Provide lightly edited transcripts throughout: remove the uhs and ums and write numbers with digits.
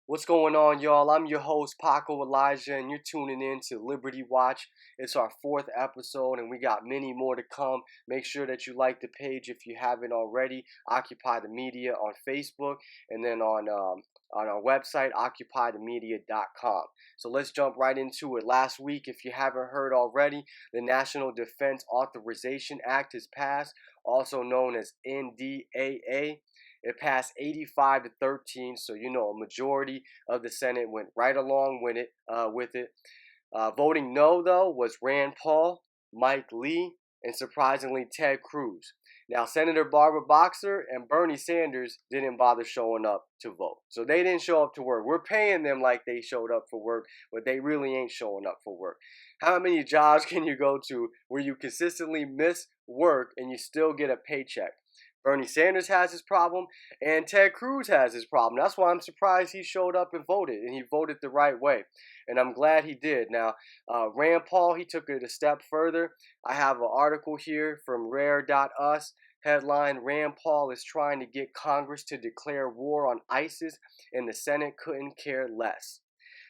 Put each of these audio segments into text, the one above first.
What's going on, y'all? I'm your host, Paco Elijah, and you're tuning in to Liberty Watch. It's our fourth episode, and we got many more to come. Make sure that you like the page if you haven't already. Occupy the Media on Facebook, and then on our website, occupythemedia.com. So let's jump right into it. Last week, if you haven't heard already, the National Defense Authorization Act has passed, also known as NDAA. It passed 85 to 13, so a majority of the Senate went right along with it. Voting no, though, was Rand Paul, Mike Lee, and surprisingly Ted Cruz. Now, Senator Barbara Boxer and Bernie Sanders didn't bother showing up to vote. So they didn't show up to work. We're paying them like they showed up for work, but they really ain't showing up for work. How many jobs can you go to where you consistently miss work and you still get a paycheck? Bernie Sanders has his problem, and Ted Cruz has his problem. That's why I'm surprised he showed up and voted, and he voted the right way. And I'm glad he did. Now, Rand Paul, he took it a step further. I have an article here from Rare.us. Headline: Rand Paul is trying to get Congress to declare war on ISIS, and the Senate couldn't care less.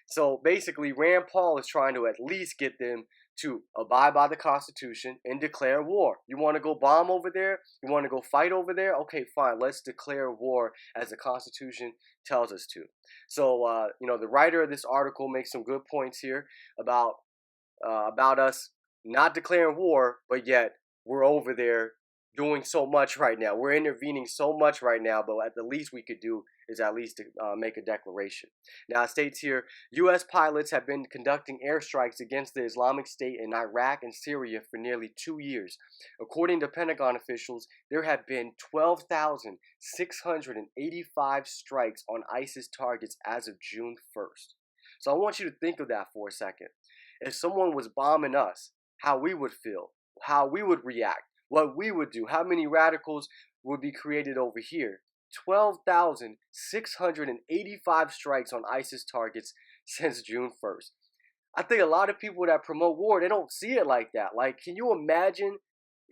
So basically, Rand Paul is trying to at least get them to abide by the Constitution and declare war. You want to go bomb over there? You want to go fight over there? Okay, fine. Let's declare war as the Constitution tells us to. So, the writer of this article makes some good points here about us not declaring war, but yet we're over there doing so much right now. We're intervening so much right now, but at the least we could do is at least make a declaration. Now, it states here, U.S. pilots have been conducting airstrikes against the Islamic State in Iraq and Syria for nearly 2 years. According to Pentagon officials, there have been 12,685 strikes on ISIS targets as of June 1st. So I want you to think of that for a second. If someone was bombing us, how we would feel, how we would react, what we would do, how many radicals would be created over here. 12,685 strikes on ISIS targets since June 1st. I think a lot of people that promote war, they don't see it like that. Like, can you imagine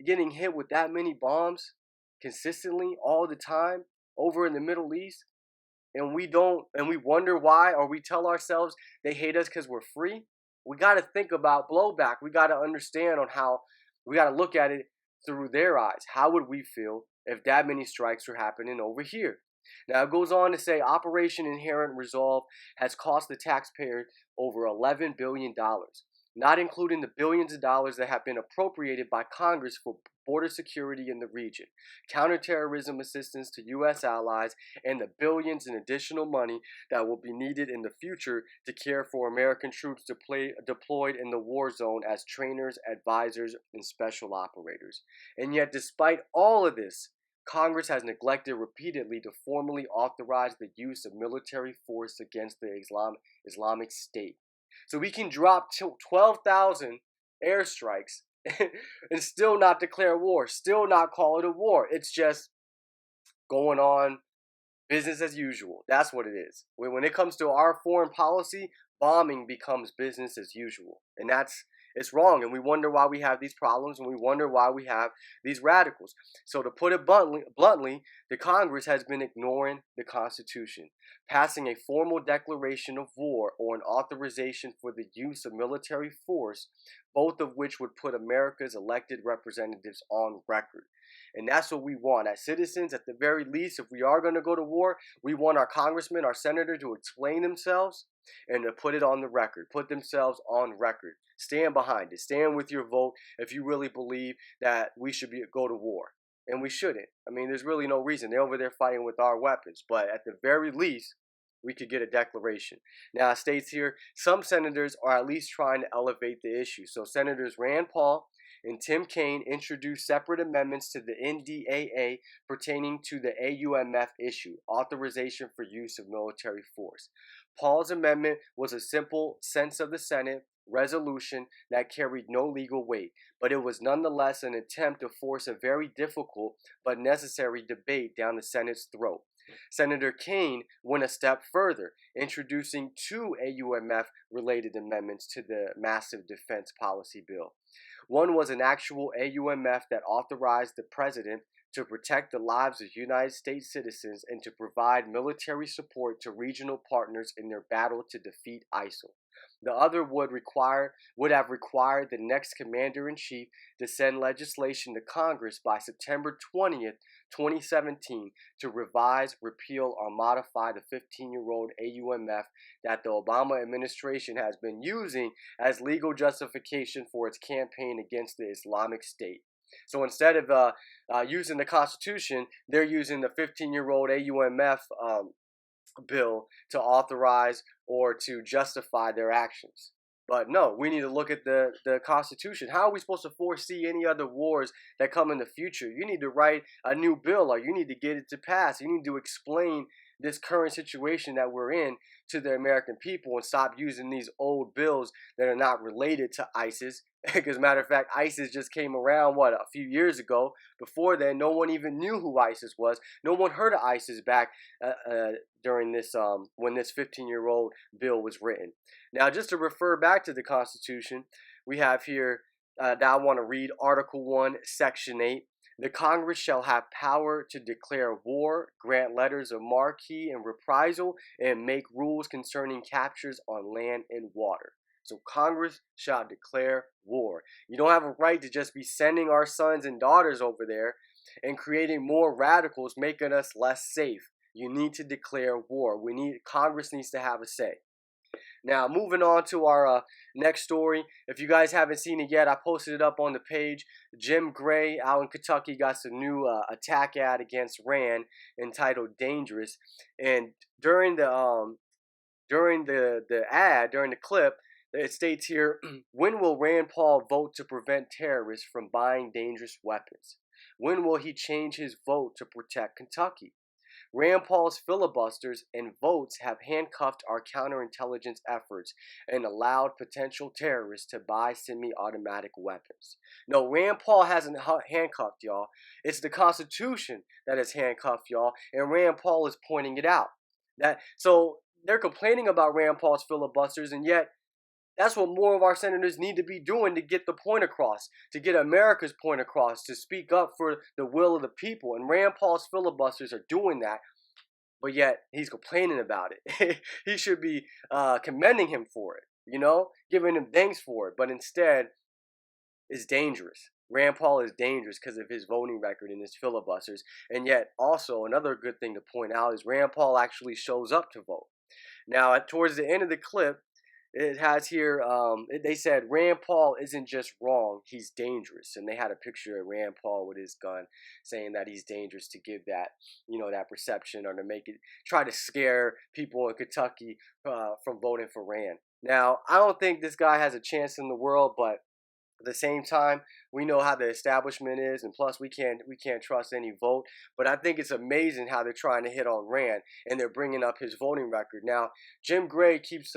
getting hit with that many bombs consistently all the time over in the Middle East? And we wonder why, or we tell ourselves they hate us because we're free? We got to think about blowback. We got to understand we got to look at it through their eyes. How would we feel if that many strikes were happening over here? Now, it goes on to say Operation Inherent Resolve has cost the taxpayer over $11 billion, not including the billions of dollars that have been appropriated by Congress for border security in the region, counterterrorism assistance to U.S. allies, and the billions in additional money that will be needed in the future to care for American troops deployed in the war zone as trainers, advisors, and special operators. And yet, despite all of this, Congress has neglected repeatedly to formally authorize the use of military force against the Islamic State. So we can drop 12,000 airstrikes and still not declare war, still not call it a war. It's just going on business as usual. That's what it is. When it comes to our foreign policy, bombing becomes business as usual. And it's wrong, and we wonder why we have these problems, and we wonder why we have these radicals. So to put it bluntly, the Congress has been ignoring the Constitution, passing a formal declaration of war or an authorization for the use of military force, both of which would put America's elected representatives on record. And that's what we want. As citizens, at the very least, if we are going to go to war, we want our congressmen, our senators to explain themselves and to put it on the record, put themselves on record. Stand behind it. Stand with your vote if you really believe that we should go to war. And we shouldn't. I mean, there's really no reason. They're over there fighting with our weapons. But at the very least, we could get a declaration. Now, it states here, some senators are at least trying to elevate the issue. So Senators Rand Paul and Tim Kaine introduced separate amendments to the NDAA pertaining to the AUMF issue, authorization for use of military force. Paul's amendment was a simple sense of the Senate resolution that carried no legal weight, but it was nonetheless an attempt to force a very difficult but necessary debate down the Senate's throat. Senator Kaine went a step further, introducing 2 AUMF-related amendments to the massive defense policy bill. One was an actual AUMF that authorized the president to protect the lives of United States citizens and to provide military support to regional partners in their battle to defeat ISIL. The other would have required the next commander-in-chief to send legislation to Congress by September 20th, 2017 to revise, repeal, or modify the 15-year-old AUMF that the Obama administration has been using as legal justification for its campaign against the Islamic State. So instead of using the Constitution, they're using the 15-year-old AUMF bill to authorize or to justify their actions. But no, we need to look at the Constitution. How are we supposed to foresee any other wars that come in the future? You need to write a new bill, or you need to get it to pass. You need to explain this current situation that we're in to the American people and stop using these old bills that are not related to ISIS. Because matter of fact, ISIS just came around, a few years ago. Before then, no one even knew who ISIS was. No one heard of ISIS back during this, when this 15-year-old bill was written. Now, just to refer back to the Constitution, we have here, that I want to read Article 1, Section 8. The Congress shall have power to declare war, grant letters of marque and reprisal, and make rules concerning captures on land and water. So Congress shall declare war. You don't have a right to just be sending our sons and daughters over there and creating more radicals, making us less safe. You need to declare war. Congress needs to have a say. Now, moving on to our next story. If you guys haven't seen it yet, I posted it up on the page. Jim Gray out in Kentucky got some new attack ad against Rand entitled "Dangerous." And during the ad, during the clip, it states here, when will Rand Paul vote to prevent terrorists from buying dangerous weapons? When will he change his vote to protect Kentucky? Rand Paul's filibusters and votes have handcuffed our counterintelligence efforts and allowed potential terrorists to buy semi-automatic weapons. No, Rand Paul hasn't handcuffed y'all. It's the Constitution that has handcuffed y'all, and Rand Paul is pointing it out. So they're complaining about Rand Paul's filibusters, and yet that's what more of our senators need to be doing to get the point across, to get America's point across, to speak up for the will of the people. And Rand Paul's filibusters are doing that, but yet he's complaining about it. He should be commending him for it, giving him thanks for it. But instead, it's dangerous. Rand Paul is dangerous because of his voting record and his filibusters. And yet, also, another good thing to point out is Rand Paul actually shows up to vote. Now, towards the end of the clip, it has here, they said Rand Paul isn't just wrong, he's dangerous. And they had a picture of Rand Paul with his gun saying that he's dangerous to give that, that perception, or to try to scare people in Kentucky from voting for Rand. Now, I don't think this guy has a chance in the world, but at the same time, we know how the establishment is, and plus we can't trust any vote. But I think it's amazing how they're trying to hit on Rand, and they're bringing up his voting record. Now, Jim Gray keeps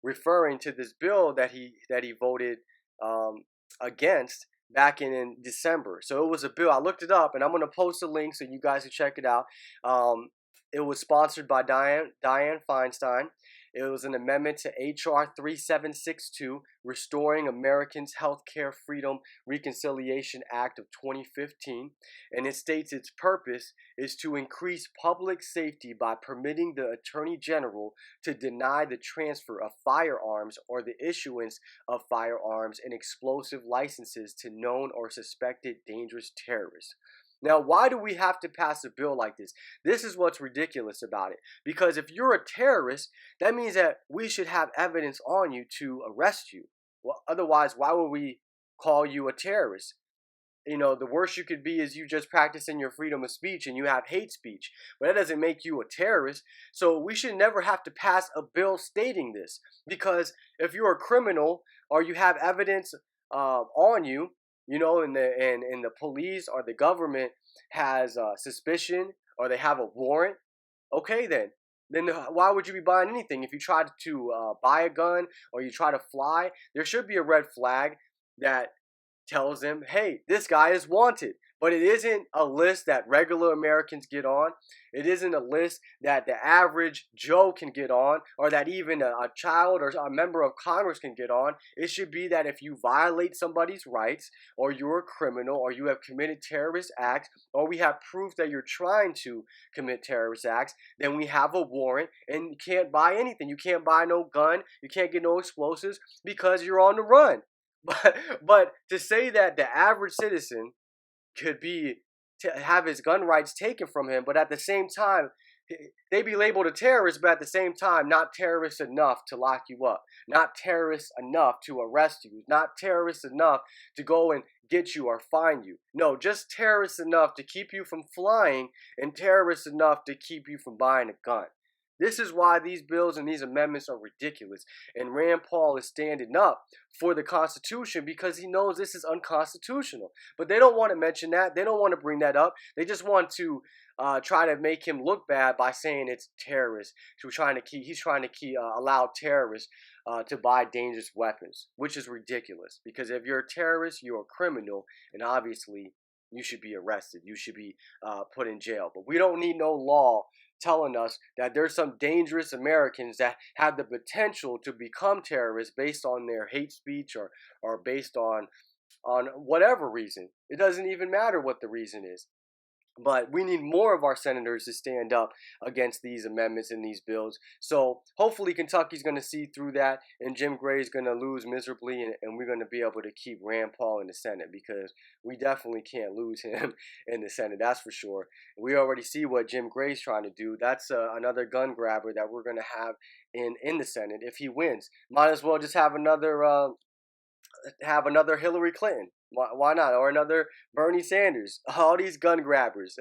referring to this bill that he voted against back in December. So it was a bill. I looked it up, and I'm going to post a link so you guys can check it out. It was sponsored by Dianne Feinstein. It was an amendment to H.R. 3762, Restoring Americans' Healthcare Freedom Reconciliation Act of 2015, and it states its purpose is to increase public safety by permitting the Attorney General to deny the transfer of firearms or the issuance of firearms and explosive licenses to known or suspected dangerous terrorists. Now, why do we have to pass a bill like this? This is what's ridiculous about it. Because if you're a terrorist, that means that we should have evidence on you to arrest you. Well, otherwise, why would we call you a terrorist? The worst you could be is you just practicing your freedom of speech and you have hate speech. But that doesn't make you a terrorist. So we should never have to pass a bill stating this. Because if you're a criminal or you have evidence on you, and the police or the government has suspicion or they have a warrant, okay then why would you be buying anything? If you try to buy a gun or you try to fly, there should be a red flag that tells them, hey, this guy is wanted. But it isn't a list that regular Americans get on. It isn't a list that the average Joe can get on, or that even a child or a member of Congress can get on. It should be that if you violate somebody's rights, or you're a criminal, or you have committed terrorist acts, or we have proof that you're trying to commit terrorist acts, then we have a warrant and you can't buy anything. You can't buy no gun. You can't get no explosives because you're on the run. But to say that the average citizen could be to have his gun rights taken from him, but at the same time, they be labeled a terrorist, but at the same time, not terrorist enough to lock you up, not terrorist enough to arrest you, not terrorist enough to go and get you or find you. No, just terrorist enough to keep you from flying and terrorist enough to keep you from buying a gun. This is why these bills and these amendments are ridiculous. And Rand Paul is standing up for the Constitution because he knows this is unconstitutional. But they don't want to mention that. They don't want to bring that up. They just want to try to make him look bad by saying it's terrorist. He's trying to allow terrorists to buy dangerous weapons, which is ridiculous. Because if you're a terrorist, you're a criminal, and obviously you should be arrested. You should be put in jail. But we don't need no law telling us that there's some dangerous Americans that have the potential to become terrorists based on their hate speech or based on whatever reason. It doesn't even matter what the reason is. But we need more of our senators to stand up against these amendments and these bills. So hopefully Kentucky's going to see through that, and Jim Gray's going to lose miserably, and we're going to be able to keep Rand Paul in the Senate, because we definitely can't lose him in the Senate, that's for sure. We already see what Jim Gray's trying to do. That's another gun grabber that we're going to have in the Senate if he wins. Might as well just have another Hillary Clinton. Why not? Or another Bernie Sanders. All these gun grabbers.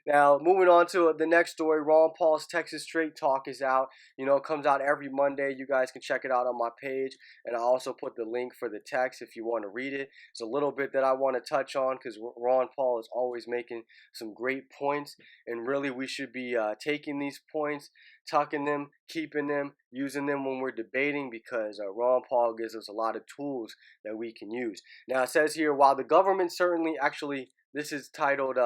Now, moving on to the next story. Ron Paul's Texas Straight Talk is out. You know, it comes out every Monday. You guys can check it out on my page. And I also put the link for the text if you want to read it. It's a little bit that I want to touch on because Ron Paul is always making some great points. And really, we should be taking these points, tucking them, keeping them, using them when we're debating, because Ron Paul gives us a lot of tools that we can use. Now, it says here, while the government certainly, actually, this is titled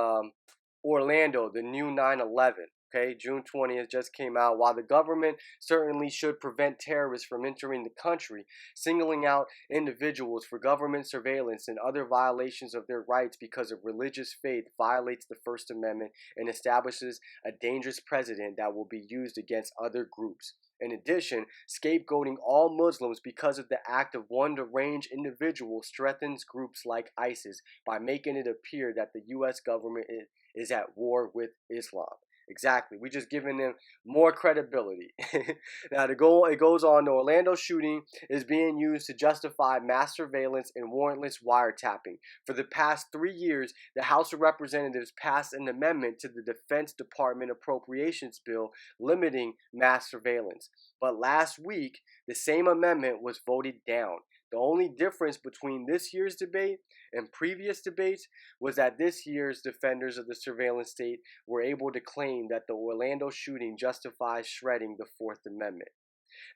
Orlando, the new 9/11. Okay, June 20th just came out. While the government certainly should prevent terrorists from entering the country, singling out individuals for government surveillance and other violations of their rights because of religious faith violates the First Amendment and establishes a dangerous precedent that will be used against other groups. In addition, scapegoating all Muslims because of the act of one deranged individual strengthens groups like ISIS by making it appear that the U.S. government is at war with Islam. Exactly. We're just giving them more credibility. Now, it goes on. The Orlando shooting is being used to justify mass surveillance and warrantless wiretapping. For the past 3 years, the House of Representatives passed an amendment to the Defense Department Appropriations Bill limiting mass surveillance. But last week, the same amendment was voted down. The only difference between this year's debate and previous debates was that this year's defenders of the surveillance state were able to claim that the Orlando shooting justifies shredding the Fourth Amendment.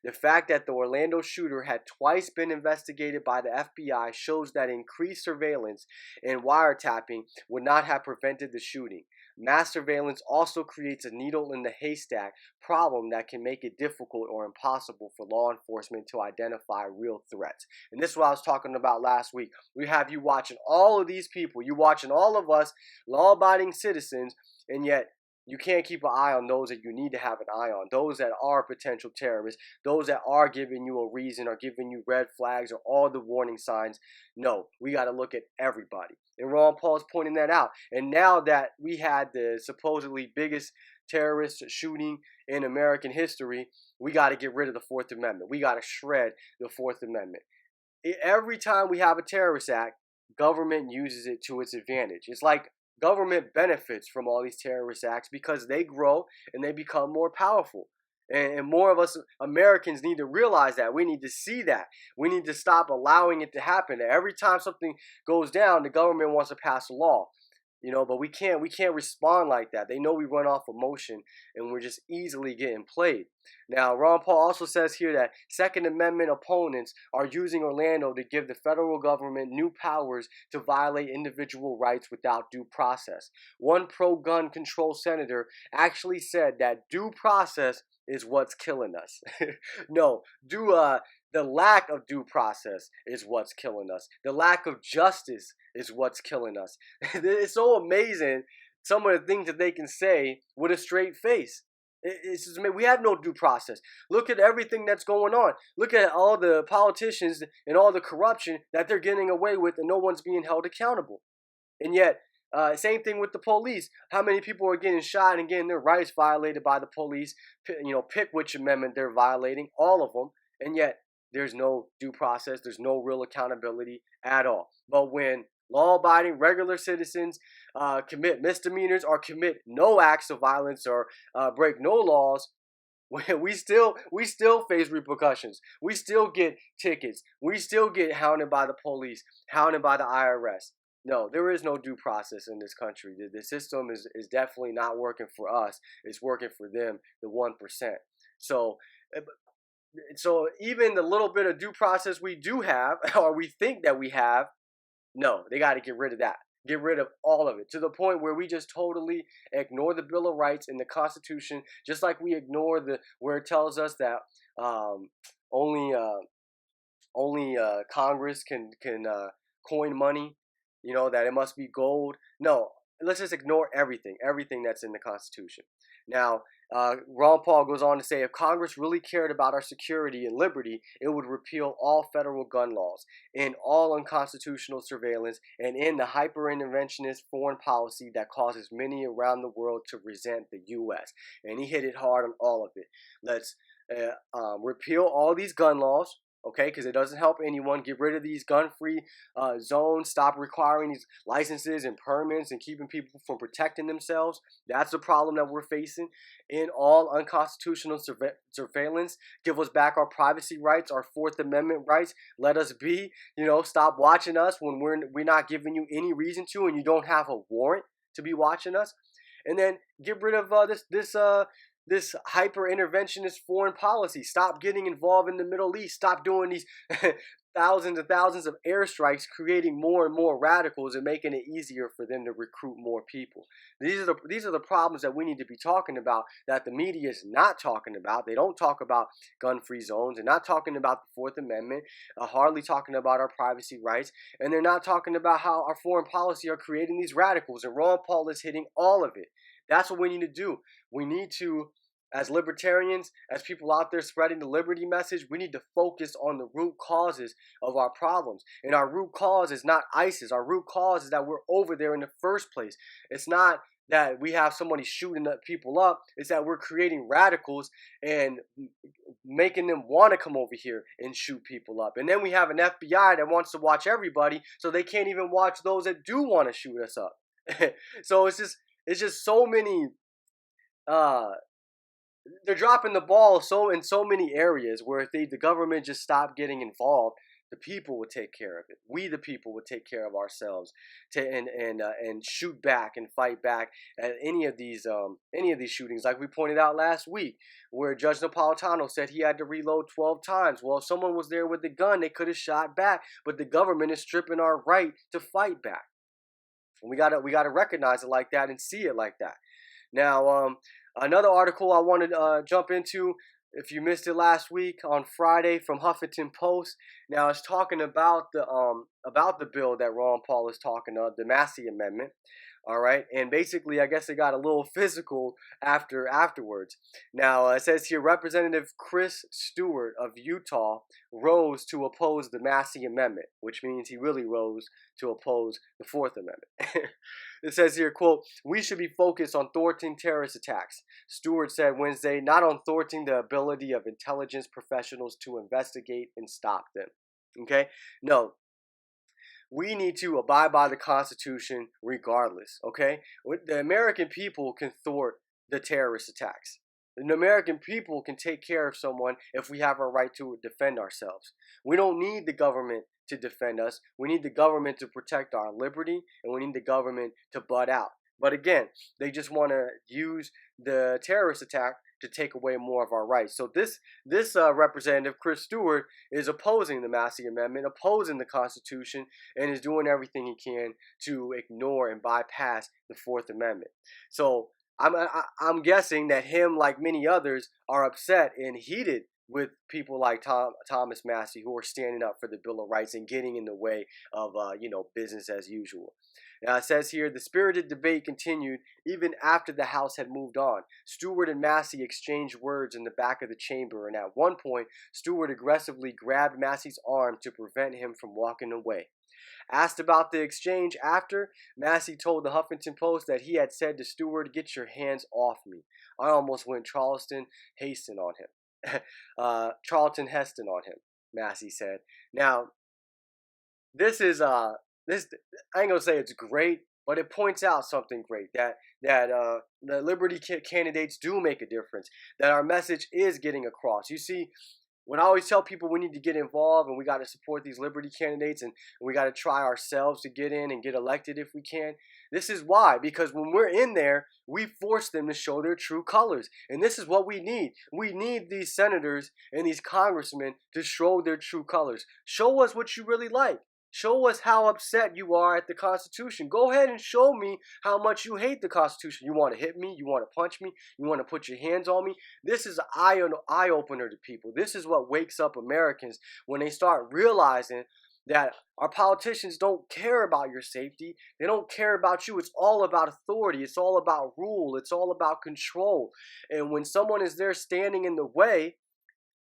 The fact that the Orlando shooter had twice been investigated by the FBI shows that increased surveillance and wiretapping would not have prevented the shooting. Mass surveillance also creates a needle in the haystack problem that can make it difficult or impossible for law enforcement to identify real threats. And this is what I was talking about last week. We have you watching all of these people, you watching all of us law-abiding citizens, and yet you can't keep an eye on those that you need to have an eye on, those that are potential terrorists, those that are giving you a reason or giving you red flags or all the warning signs. No, we got to look at everybody. And Ron Paul is pointing that out. And now that we had the supposedly biggest terrorist shooting in American history, we got to get rid of the Fourth Amendment. We got to shred the Fourth Amendment. Every time we have a terrorist act, government uses it to its advantage. It's like government benefits from all these terrorist acts because they grow and they become more powerful. And more of us Americans need to realize that. We need to see that. We need to stop allowing it to happen. Every time something goes down, the government wants to pass a law. But we can't respond like that. They know we run off emotion and we're just easily getting played. Now, Ron Paul also says here that Second Amendment opponents are using Orlando to give the federal government new powers to violate individual rights without due process. One pro-gun control senator actually said that due process is what's killing us. No, the lack of due process is what's killing us. The lack of justice is what's killing us. It's so amazing some of the things that they can say with a straight face. It's just, we have no due process. Look at everything that's going on. Look at all the politicians and all the corruption that they're getting away with, and no one's being held accountable. And yet, same thing with the police. How many people are getting shot and getting their rights violated by the police? Pick which amendment they're violating, all of them. And yet, there's no due process. There's no real accountability at all. But when law-abiding regular citizens commit misdemeanors or commit no acts of violence or break no laws, we still face repercussions. We still get tickets. We still get hounded by the police, hounded by the IRS. No, there is no due process in this country. The system is definitely not working for us. It's working for them, the 1%. So even the little bit of due process we do have, or we think that we have, no, they got to get rid of that. Get rid of all of it, to the point where we just totally ignore the Bill of Rights and the Constitution, just like we ignore where it tells us that only Congress can coin money. That it must be gold. No, let's just ignore everything that's in the Constitution. Now, Ron Paul goes on to say, if Congress really cared about our security and liberty, it would repeal all federal gun laws, end all unconstitutional surveillance, and end the hyper-interventionist foreign policy that causes many around the world to resent the U.S. And he hit it hard on all of it. Let's repeal all these gun laws. Okay, because it doesn't help anyone. Get rid of these gun-free zones. Stop requiring these licenses and permits and keeping people from protecting themselves. That's the problem that we're facing. In all unconstitutional surveillance, give us back our privacy rights, our Fourth Amendment rights. Let us be. Stop watching us when we're not giving you any reason to, and you don't have a warrant to be watching us. And then get rid of this hyper-interventionist foreign policy. Stop getting involved in the Middle East. Stop doing these thousands and thousands of airstrikes, creating more and more radicals and making it easier for them to recruit more people. These are the problems that we need to be talking about, that the media is not talking about. They don't talk about gun-free zones. They're not talking about the Fourth Amendment, hardly talking about our privacy rights, and they're not talking about how our foreign policy are creating these radicals. And Ron Paul is hitting all of it. That's what we need to do. We need to, as libertarians, as people out there spreading the liberty message, we need to focus on the root causes of our problems. And our root cause is not ISIS. Our root cause is that we're over there in the first place. It's not that we have somebody shooting people up. It's that we're creating radicals and making them want to come over here and shoot people up. And then we have an FBI that wants to watch everybody, so they can't even watch those that do want to shoot us up. So it's just so many they're dropping the ball in so many areas, where if the government just stopped getting involved, the people would take care of it. We, the people, would take care of ourselves and shoot back and fight back at any of these shootings, like we pointed out last week, where Judge Napolitano said he had to reload 12 times. Well, if someone was there with a gun, they could have shot back, but the government is stripping our right to fight back. And we gotta recognize it like that and see it like that. Now, another article I wanted to jump into, if you missed it last week, on Friday, from Huffington Post. Now, it's talking about the bill that Ron Paul is talking of, the Massey Amendment. All right, and basically, I guess it got a little physical afterwards. Now, it says here, Representative Chris Stewart of Utah rose to oppose the Massey Amendment, which means he really rose to oppose the Fourth Amendment. It says here, quote, we should be focused on thwarting terrorist attacks, Stewart said Wednesday, not on thwarting the ability of intelligence professionals to investigate and stop them. Okay? No. We need to abide by the Constitution regardless, okay? The American people can thwart the terrorist attacks. The American people can take care of someone if we have our right to defend ourselves. We don't need the government to defend us. We need the government to protect our liberty, and we need the government to butt out. But again, they just want to use the terrorist attack to take away more of our rights. So this representative, Chris Stewart, is opposing the Massey Amendment, opposing the Constitution, and is doing everything he can to ignore and bypass the Fourth Amendment. So I'm guessing that him, like many others, are upset and heated with people like Thomas Massey, who are standing up for the Bill of Rights and getting in the way of business as usual. Now it says here, the spirited debate continued even after the House had moved on. Stewart and Massey exchanged words in the back of the chamber, and at one point, Stewart aggressively grabbed Massey's arm to prevent him from walking away. Asked about the exchange after, Massey told the Huffington Post that he had said to Stewart, "Get your hands off me." I almost went Charleston Heston on him. Charlton Heston on him, Massey said. Now, this is this I ain't gonna say it's great, but it points out something great, that the liberty candidates do make a difference, that our message is getting across. You see, when I always tell people we need to get involved and we got to support these liberty candidates and we got to try ourselves to get in and get elected if we can. This is why, because when we're in there, we force them to show their true colors. And this is what we need. We need these senators and these congressmen to show their true colors. Show us what you really like. Show us how upset you are at the Constitution. Go ahead and show me how much you hate the Constitution. You want to hit me? You want to punch me? You want to put your hands on me? This is an eye-opener to people. This is what wakes up Americans when they start realizing that our politicians don't care about your safety. They don't care about you. It's all about authority. It's all about rule. It's all about control. And when someone is there standing in the way,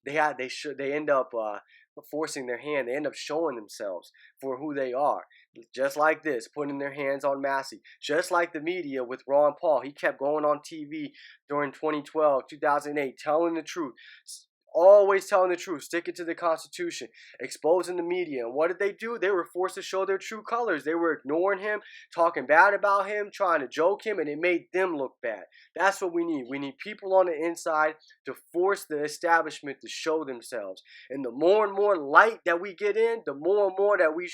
they end up forcing their hand. They end up showing themselves for who they are. Just like this, putting their hands on Massey. Just like the media with Ron Paul. He kept going on TV during 2012, 2008, telling the truth. Always telling the truth, sticking to the Constitution, exposing the media. And what did they do? They were forced to show their true colors. They were ignoring him, talking bad about him, trying to joke him, and it made them look bad. That's what we need. We need people on the inside to force the establishment to show themselves. And the more and more light that we get in, the more and more that we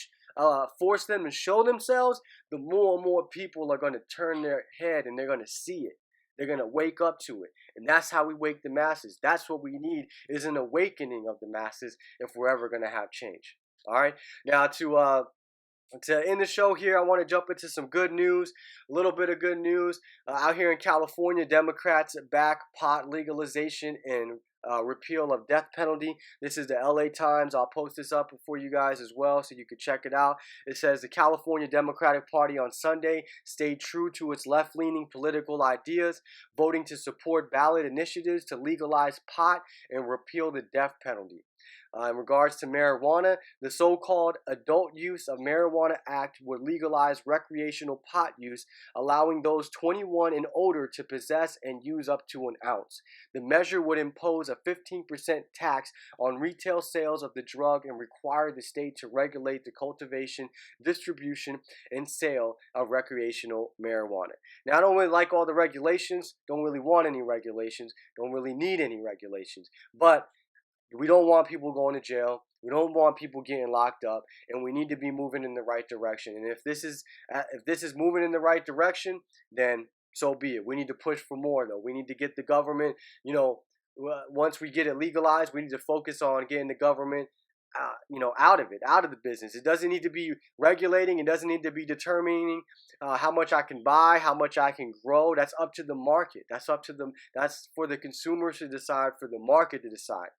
force them to show themselves, the more and more people are going to turn their head and they're going to see it. They're going to wake up to it. And that's how we wake the masses. That's what we need, is an awakening of the masses if we're ever going to have change. All right. Now, to end the show here, I want to jump into some good news, a little bit of good news. Out here in California, Democrats back pot legalization and repeal of death penalty. This is the LA Times. I'll post this up for you guys as well so you can check it out. It says the California Democratic Party on Sunday stayed true to its left-leaning political ideas, voting to support ballot initiatives to legalize pot and repeal the death penalty. In regards to marijuana, the so-called Adult Use of Marijuana Act would legalize recreational pot use, allowing those 21 and older to possess and use up to an ounce. The measure would impose a 15% tax on retail sales of the drug and require the state to regulate the cultivation, distribution, and sale of recreational marijuana. Now, I don't really like all the regulations, don't really want any regulations, don't really need any regulations, but we don't want people going to jail. We don't want people getting locked up, and we need to be moving in the right direction. And if this is moving in the right direction, then so be it. We need to push for more, though. We need to get the government, once we get it legalized, we need to focus on getting the government, out of the business. It doesn't need to be regulating. It doesn't need to be determining how much I can buy, how much I can grow. That's up to the market. That's for the consumers to decide, for the market to decide.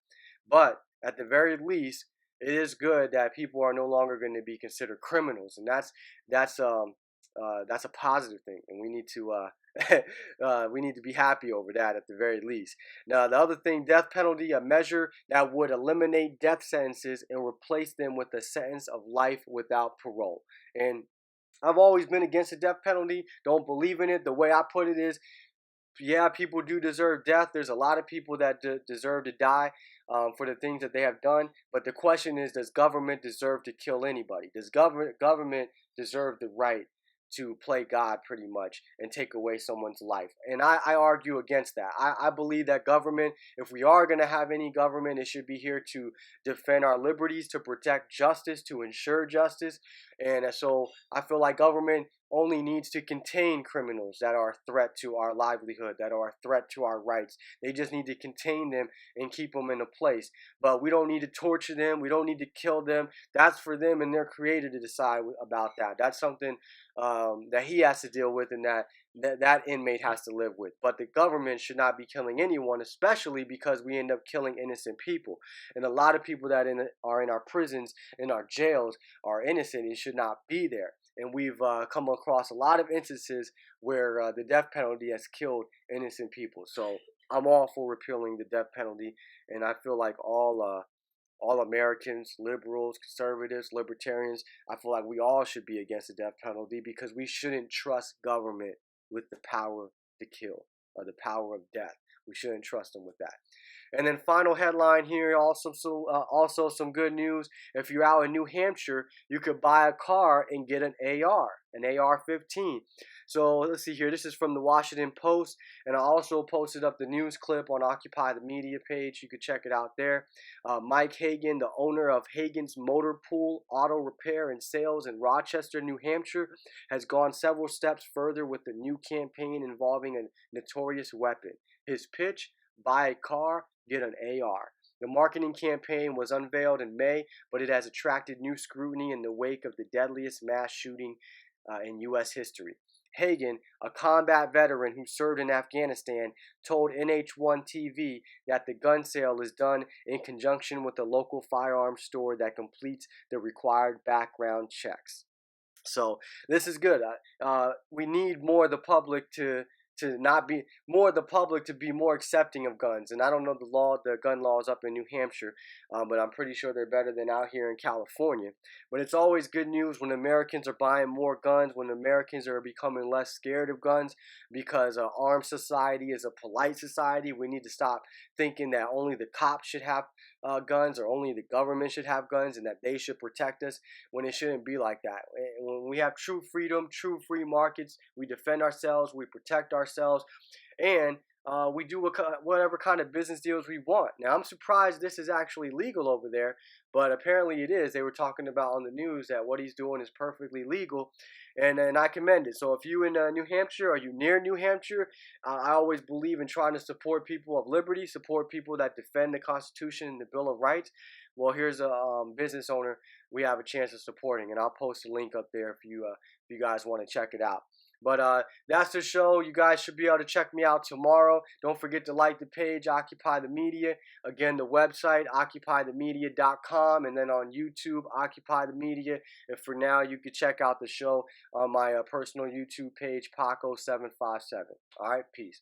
But at the very least, it is good that people are no longer going to be considered criminals, and that's a positive thing, and we need to be happy over that at the very least. Now, the other thing, death penalty, a measure that would eliminate death sentences and replace them with a sentence of life without parole. And I've always been against the death penalty. Don't believe in it. The way I put it is, yeah, people do deserve death. There's a lot of people that deserve to die for the things that they have done. But the question is, does government deserve to kill anybody? Does government deserve the right to play God pretty much and take away someone's life. And I argue against that. I believe that government, if we are going to have any government, it should be here to defend our liberties, to protect justice, to ensure justice. And so I feel like government only needs to contain criminals that are a threat to our livelihood, that are a threat to our rights. They just need to contain them and keep them in a place. But we don't need to torture them. We don't need to kill them. That's for them and their creator to decide about that. That's something that he has to deal with, and that inmate has to live with. But the government should not be killing anyone, especially because we end up killing innocent people. And a lot of people that are in our prisons, in our jails, are innocent and should not be there. And we've come across a lot of instances where the death penalty has killed innocent people. So I'm all for repealing the death penalty, and I feel like all Americans, liberals, conservatives, libertarians, I feel like we all should be against the death penalty, because we shouldn't trust government with the power to kill, or the power of death. We shouldn't trust them with that. And then final headline here, also some good news. If you're out in New Hampshire, you could buy a car and get an AR-15. So let's see here. This is from the Washington Post, and I also posted up the news clip on Occupy the Media page. You could check it out there. Mike Hagan, the owner of Hagan's Motor Pool Auto Repair and Sales in Rochester, New Hampshire, has gone several steps further with the new campaign involving a notorious weapon. His pitch: buy a car, get an AR. The marketing campaign was unveiled in May, but it has attracted new scrutiny in the wake of the deadliest mass shooting in U.S. history. Hagan, a combat veteran who served in Afghanistan, told NH1 TV that the gun sale is done in conjunction with a local firearms store that completes the required background checks. So this is good. We need more of the public to not be more of the public to be more accepting of guns. And I don't know the gun laws up in New Hampshire, but I'm pretty sure they're better than out here in California. But it's always good news when Americans are buying more guns, when Americans are becoming less scared of guns, because an armed society is a polite society. We need to stop thinking that only the cops should have guns, or only the government should have guns, and that they should protect us, when it shouldn't be like that. When we have true freedom, true free markets, we defend ourselves, we protect ourselves, and we do whatever kind of business deals we want. Now, I'm surprised this is actually legal over there, but apparently it is. They were talking about on the news that what he's doing is perfectly legal, and I commend it. So if you in New Hampshire, are you near New Hampshire, I always believe in trying to support people of liberty, support people that defend the Constitution and the Bill of Rights. Well, here's a business owner we have a chance of supporting, and I'll post a link up there if you guys want to check it out. But that's the show. You guys should be able to check me out tomorrow. Don't forget to like the page, Occupy the Media. Again, the website, occupythemedia.com. And then on YouTube, Occupy the Media. And for now, you can check out the show on my personal YouTube page, Paco757. All right, peace.